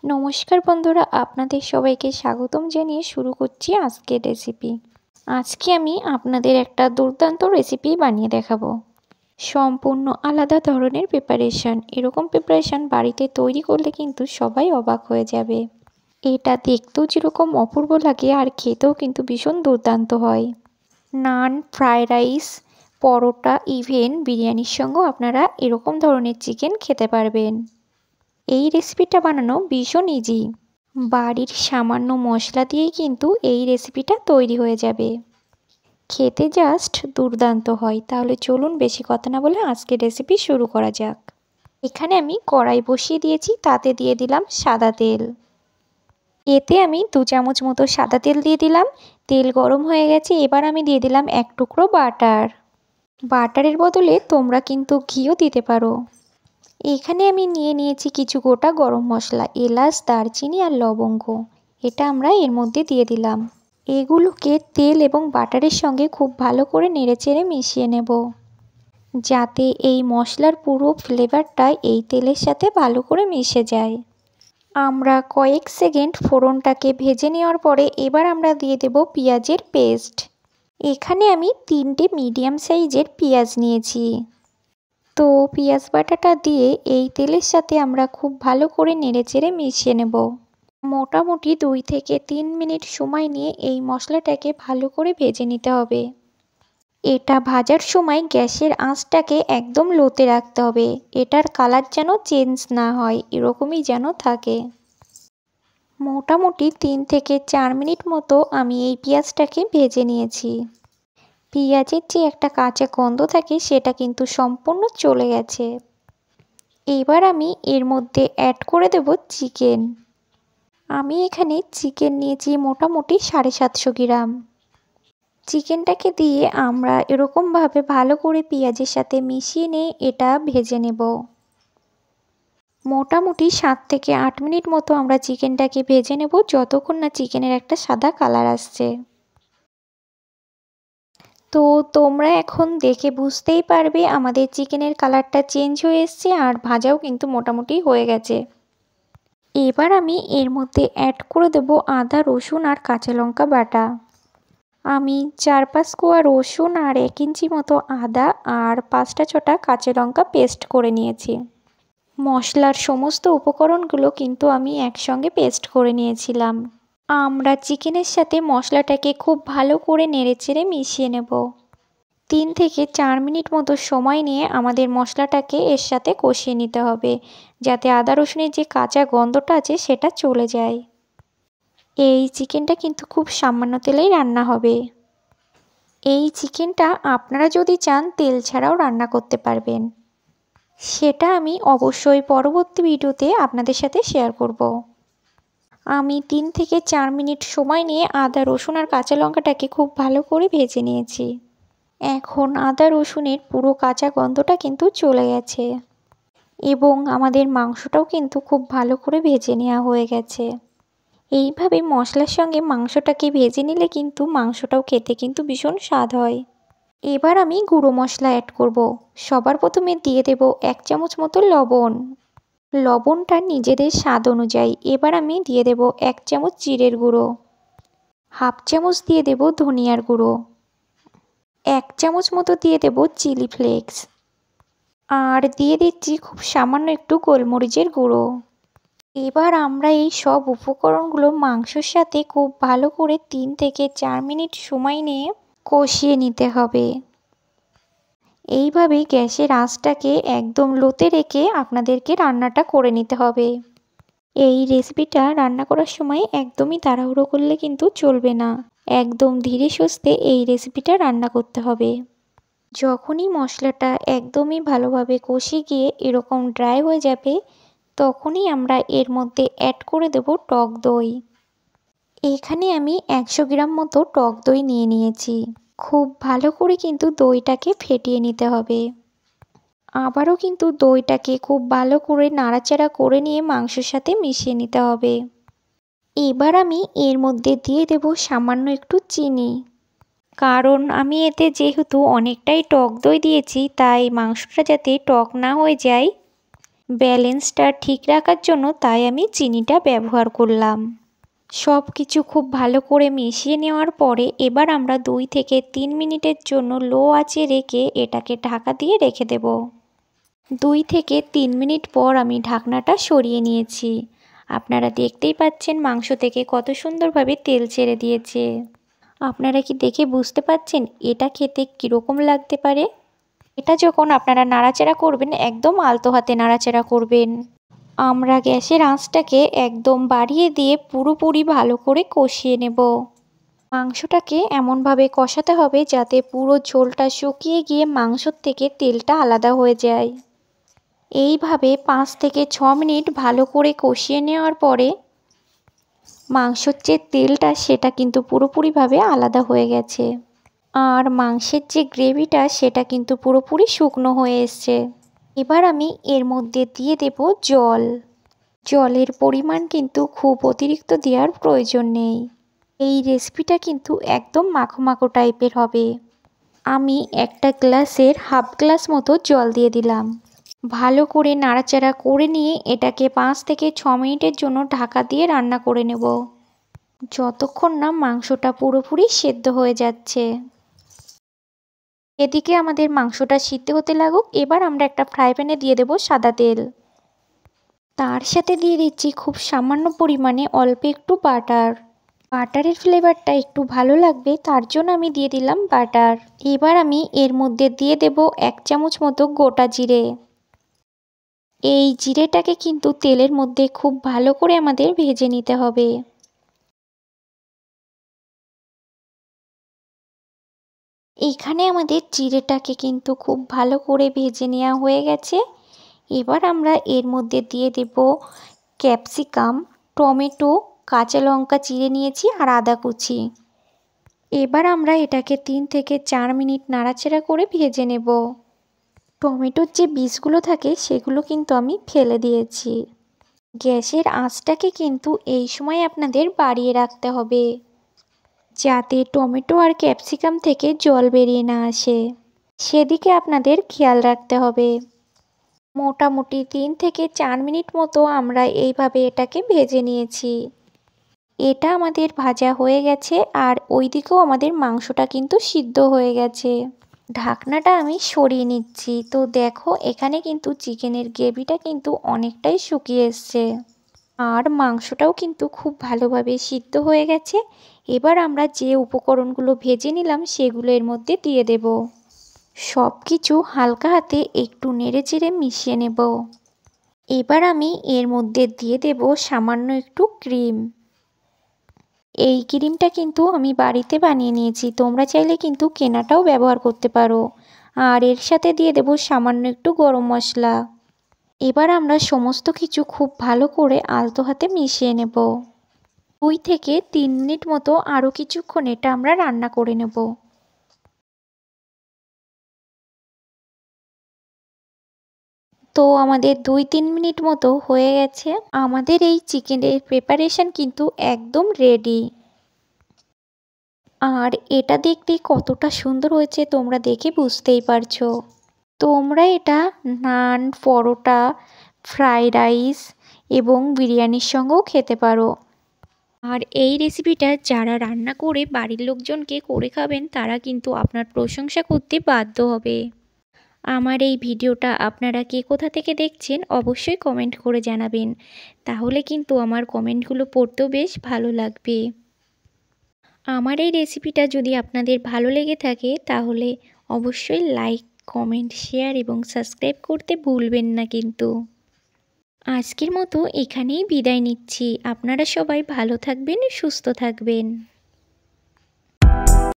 নমস্কার বন্ধুরা, আপনাদের সবাইকে স্বাগতম জানিয়ে শুরু করছি আজকের রেসিপি। আজকে আমি আপনাদের একটা দুর্দান্ত রেসিপি বানিয়ে দেখাবো। সম্পূর্ণ আলাদা ধরনের প্রিপারেশন। এরকম প্রিপারেশন বাড়িতে তৈরি করলে কিন্তু সবাই অবাক হয়ে যাবে। এটা দেখতেও যেরকম অপূর্ব লাগে আর খেতেও কিন্তু ভীষণ দুর্দান্ত হয়। নান, ফ্রাইড রাইস, পরোটা, ইভেন বিরিয়ানির সঙ্গেও আপনারা এরকম ধরনের চিকেন খেতে পারবেন। এই রেসিপিটা বানানো ভীষণ ইজি। বাড়ির সামান্য মশলা দিয়েই কিন্তু এই রেসিপিটা তৈরি হয়ে যাবে। খেতে জাস্ট দুর্দান্ত হয়। তাহলে চলুন বেশি কথা না বলে আজকের রেসিপি শুরু করা যাক। এখানে আমি কড়াই বসিয়ে দিয়েছি, তাতে দিয়ে দিলাম সাদা তেল। এতে আমি 2 চামচ মতো সাদা তেল দিয়ে দিলাম। তেল গরম হয়ে গেছে, এবার আমি দিয়ে দিলাম 1 টুকরো বাটার। বাটারের বদলে তোমরা কিন্তু ঘিও দিতে পারো। এখানে আমি নিয়েছি কিছু গোটা গরম মশলা, এলাচ, দারচিনি আর লবঙ্গ। এটা আমরা এর মধ্যে দিয়ে দিলাম। এগুলোকে তেল এবং বাটারের সঙ্গে খুব ভালো করে নেড়েচেড়ে মিশিয়ে নেব, যাতে এই মশলার পুরো ফ্লেভারটা এই তেলের সাথে ভালো করে মিশে যায়। আমরা কয়েক সেকেন্ড ফোড়নটাকে ভেজে নেওয়ার পরে এবার আমরা দিয়ে দেব পেঁয়াজের পেস্ট। এখানে আমি 3টে মিডিয়াম সাইজের পেঁয়াজ নিয়েছি। তো পেঁয়াজ বাটাটা দিয়ে এই তেলের সাথে আমরা খুব ভালো করে নেড়েচেড়ে মিশিয়ে নেব। মোটামুটি 2 থেকে 3 মিনিট সময় নিয়ে এই মশলাটাকে ভালো করে ভেজে নিতে হবে। এটা ভাজার সময় গ্যাসের আঁচটাকে একদম লোতে রাখতে হবে। এটার কালার যেন চেঞ্জ না হয়, এরকমই যেন থাকে। মোটামুটি 3 থেকে 4 মিনিট মতো আমি এই পেঁয়াজটাকে ভেজে নিয়েছি। পেঁয়াজের যে একটা কাঁচা গন্ধ থাকে সেটা কিন্তু সম্পূর্ণ চলে গেছে। এবার আমি এর মধ্যে অ্যাড করে দেব চিকেন। আমি এখানে চিকেন নিয়েছি মোটামুটি 750 গ্রাম। চিকেনটাকে দিয়ে আমরা এরকমভাবে ভালো করে পেঁয়াজের সাথে মিশিয়ে নিয়ে এটা ভেজে নেব। মোটামুটি 7 থেকে 8 মিনিট মতো আমরা চিকেনটাকে ভেজে নেব, যতক্ষণ না চিকেনের একটা সাদা কালার আসছে। তো তোমরা এখন দেখে বুঝতেই পারবে আমাদের চিকেনের কালারটা চেঞ্জ হয়ে এসছে আর ভাজাও কিন্তু মোটামুটি হয়ে গেছে। এবার আমি এর মধ্যে অ্যাড করে দেব আদা, রসুন আর কাঁচা লঙ্কা বাটা। আমি 4-5 কোয়া রসুন আর 1 ইঞ্চি মতো আদা আর 5টা-6টা কাঁচা লঙ্কা পেস্ট করে নিয়েছি। মশলার সমস্ত উপকরণগুলো কিন্তু আমি একসঙ্গে পেস্ট করে নিয়েছিলাম। আমরা চিকেনের সাথে মশলাটাকে খুব ভালো করে নেড়েচেড়ে মিশিয়ে নেব। 3 থেকে 4 মিনিট মতো সময় নিয়ে আমাদের মশলাটাকে এর সাথে কষিয়ে নিতে হবে, যাতে আদা রসুনের যে কাঁচা গন্ধটা আছে সেটা চলে যায়। এই চিকেনটা কিন্তু খুব সামান্য তেলেই রান্না হবে। এই চিকেনটা আপনারা যদি চান তেল ছাড়াও রান্না করতে পারবেন। সেটা আমি অবশ্যই পরবর্তী ভিডিওতে আপনাদের সাথে শেয়ার করব। আমি 3 থেকে 4 মিনিট সময় নিয়ে আদা, রসুন আর কাঁচা লঙ্কাটাকে খুব ভালো করে ভেজে নিয়েছি। এখন আদা রসুনের পুরো কাঁচা গন্ধটা কিন্তু চলে গেছে এবং আমাদের মাংসটাও কিন্তু খুব ভালো করে ভেজে নেওয়া হয়ে গেছে। এইভাবে মশলার সঙ্গে মাংসটাকে ভেজে নিলে কিন্তু মাংসটাও খেতে কিন্তু ভীষণ স্বাদ হয়। এবার আমি গুঁড়ো মশলা অ্যাড করব। সবার প্রথমে দিয়ে দেব 1 চামচ মতো লবণ। লবণটা নিজেদের স্বাদ অনুযায়ী। এবার আমি দিয়ে দেব 1 চামচ জিরের গুঁড়ো, 1/2 চামচ দিয়ে দেব ধনিয়ার গুঁড়ো, 1 চামচ মতো দিয়ে দেব চিলি ফ্লেক্স আর দিয়ে দিচ্ছি খুব সামান্য একটু গোলমরিচের গুঁড়ো। এবার আমরা এই সব উপকরণগুলো মাংসের সাথে খুব ভালো করে 3 থেকে 4 মিনিট সময় নিয়ে কষিয়ে নিতে হবে। এইভাবে গ্যাসের আঁচটাকে একদম লোতে রেখে আপনাদেরকে রান্নাটা করে নিতে হবে। এই রেসিপিটা রান্না করার সময় একদমই তাড়াহুড়ো করলে কিন্তু চলবে না। একদম ধীরে সুস্থে এই রেসিপিটা রান্না করতে হবে। যখনই মশলাটা একদমই ভালোভাবে কষে গিয়ে এরকম ড্রাই হয়ে যাবে, তখনই আমরা এর মধ্যে অ্যাড করে দেব টক দই। এখানে আমি 100 গ্রাম মতো টক দই নিয়েছি। খুব ভালো করে কিন্তু দইটাকে ফেটিয়ে নিতে হবে। আবারও কিন্তু দইটাকে খুব ভালো করে নাড়াচাড়া করে নিয়ে মাংসের সাথে মিশিয়ে নিতে হবে। এবার আমি এর মধ্যে দিয়ে দেব সামান্য একটু চিনি, কারণ আমি এতে যেহেতু অনেকটাই টক দই দিয়েছি, তাই মাংসটা যাতে টক না হয়ে যায় ব্যালেন্সটা ঠিক রাখার জন্য তাই আমি চিনিটা ব্যবহার করলাম। সব কিছু খুব ভালো করে মিশিয়ে নেওয়ার পরে এবার আমরা 2 থেকে 3 মিনিটের জন্য লো আঁচে রেখে এটাকে ঢাকা দিয়ে রেখে দেব। 2 থেকে 3 মিনিট পর আমি ঢাকনাটা সরিয়ে নিয়েছি। আপনারা দেখতেই পাচ্ছেন মাংস থেকে কত সুন্দরভাবে তেল ছেড়ে দিয়েছে। আপনারা কি দেখে বুঝতে পাচ্ছেন এটা খেতে কীরকম লাগতে পারে? এটা যখন আপনারা নাড়াচাড়া করবেন একদম আলতো হাতে নাড়াচাড়া করবেন। আমরা গ্যাসের আঁচটাকে একদম বাড়িয়ে দিয়ে পুরোপুরি ভালো করে কষিয়ে নেব। মাংসটাকে এমনভাবে কষাতে হবে যাতে পুরো ঝোলটা শুকিয়ে গিয়ে মাংসর থেকে তেলটা আলাদা হয়ে যায়। এইভাবে 5 থেকে 6 মিনিট ভালো করে কষিয়ে নেওয়ার পরে মাংসর যে তেলটা সেটা কিন্তু পুরোপুরিভাবে আলাদা হয়ে গেছে। আর মাংসের যে গ্রেভিটা সেটা কিন্তু পুরোপুরি শুকনো হয়ে এসছে। এবার আমি এর মধ্যে দিয়ে দেব জল। জলের পরিমাণ কিন্তু খুব অতিরিক্ত দেওয়ার প্রয়োজন নেই। এই রেসিপিটা কিন্তু একদম মাখো মাখো টাইপের হবে। আমি একটা গ্লাসের হাফ গ্লাস মতো জল দিয়ে দিলাম। ভালো করে নাড়াচাড়া করে নিয়ে এটাকে 5 থেকে 6 মিনিটের জন্য ঢাকা দিয়ে রান্না করে নেব, যতক্ষণ না মাংসটা পুরোপুরি সেদ্ধ হয়ে যাচ্ছে। এদিকে আমাদের মাংসটা সিদ্ধ হতে লাগুক। এবার আমরা একটা ফ্রাই প্যানে দিয়ে দেব সাদা তেল। তার সাথে দিয়ে দিচ্ছি খুব সামান্য পরিমাণে অল্প একটু বাটার। বাটারের ফ্লেভারটা একটু ভালো লাগবে তার জন্য আমি দিয়ে দিলাম বাটার। এবার আমি এর মধ্যে দিয়ে দেব 1 চামচ মতো গোটা জিরে। এই জিরেটাকে কিন্তু তেলের মধ্যে খুব ভালো করে আমাদের ভেজে নিতে হবে। এখানে আমাদের জিরেটাকে কিন্তু খুব ভালো করে ভেজে নেওয়া হয়ে গেছে। এবার আমরা এর মধ্যে দিয়ে দেব ক্যাপসিকাম, টমেটো, কাঁচা লঙ্কা চিড়ে নিয়েছি আর আদা কুচি। এবার আমরা এটাকে 3 থেকে 4 মিনিট নাড়াচাড়া করে ভেজে নেব। টমেটোর যে বীজগুলো থাকে সেগুলো কিন্তু আমি ফেলে দিয়েছি। গ্যাসের আঁচটাকে কিন্তু এই সময় আপনাদের বাড়িয়ে রাখতে হবে যাতে টমেটো আর ক্যাপসিকাম থেকে জল বেরিয়ে না আসে, সেদিকে আপনাদের খেয়াল রাখতে হবে। মোটামুটি 3 থেকে 4 মিনিট মতো আমরা এইভাবে এটাকে ভেজে নিয়েছি। এটা আমাদের ভাজা হয়ে গেছে আর ওইদিকেও আমাদের মাংসটা কিন্তু সিদ্ধ হয়ে গেছে। ঢাকনাটা আমি সরিয়ে নিচ্ছি। তো দেখো এখানে কিন্তু চিকেনের গ্রেভিটা কিন্তু অনেকটাই শুকিয়ে এসছে আর মাংসটাও কিন্তু খুব ভালোভাবে সিদ্ধ হয়ে গেছে। এবার আমরা যে উপকরণগুলো ভেজে নিলাম সেগুলো এর মধ্যে দিয়ে দেব। সব কিছু হালকা হাতে একটু নেড়েচেড়ে মিশিয়ে নেব। এবার আমি এর মধ্যে দিয়ে দেব সামান্য একটু ক্রিম। এই ক্রিমটা কিন্তু আমি বাড়িতে বানিয়ে নিয়েছি, তোমরা চাইলে কিন্তু কেনাটাও ব্যবহার করতে পারো। আর এর সাথে দিয়ে দেব সামান্য একটু গরম মশলা। এবার আমরা সমস্ত কিছু খুব ভালো করে আলতো হাতে মিশিয়ে নেব। 2 থেকে 3 মিনিট মতো আরও কিছুক্ষণ এটা আমরা রান্না করে নেব। তো আমাদের 2-3 মিনিট মতো হয়ে গেছে। আমাদের এই চিকেনের প্রিপারেশন কিন্তু একদম রেডি। আর এটা দেখতে কতটা সুন্দর হয়েছে তোমরা দেখে বুঝতেই পারছো। তোমরা এটা নান, পরোটা, ফ্রাইড রাইস এবং বিরিয়ানির সঙ্গেও খেতে পারো। আর এই রেসিপিটা যারা রান্না করে বাড়ির লোকজনকে করে খাবেন তারা কিন্তু আপনার প্রশংসা করতে বাধ্য হবে। আমার এই ভিডিওটা আপনারা কে কোথা থেকে দেখছেন অবশ্যই কমেন্ট করে জানাবেন, তাহলে কিন্তু আমার কমেন্টগুলো পড়তেও বেশ ভালো লাগবে। আমার এই রেসিপিটা যদি আপনাদের ভালো লেগে থাকে তাহলে অবশ্যই লাইক, কমেন্ট, শেয়ার এবং সাবস্ক্রাইব করতে ভুলবেন না কিন্তু। আজকের মতো এখানেই বিদায় নিচ্ছি। আপনারা সবাই ভালো থাকবেন, সুস্থ থাকবেন।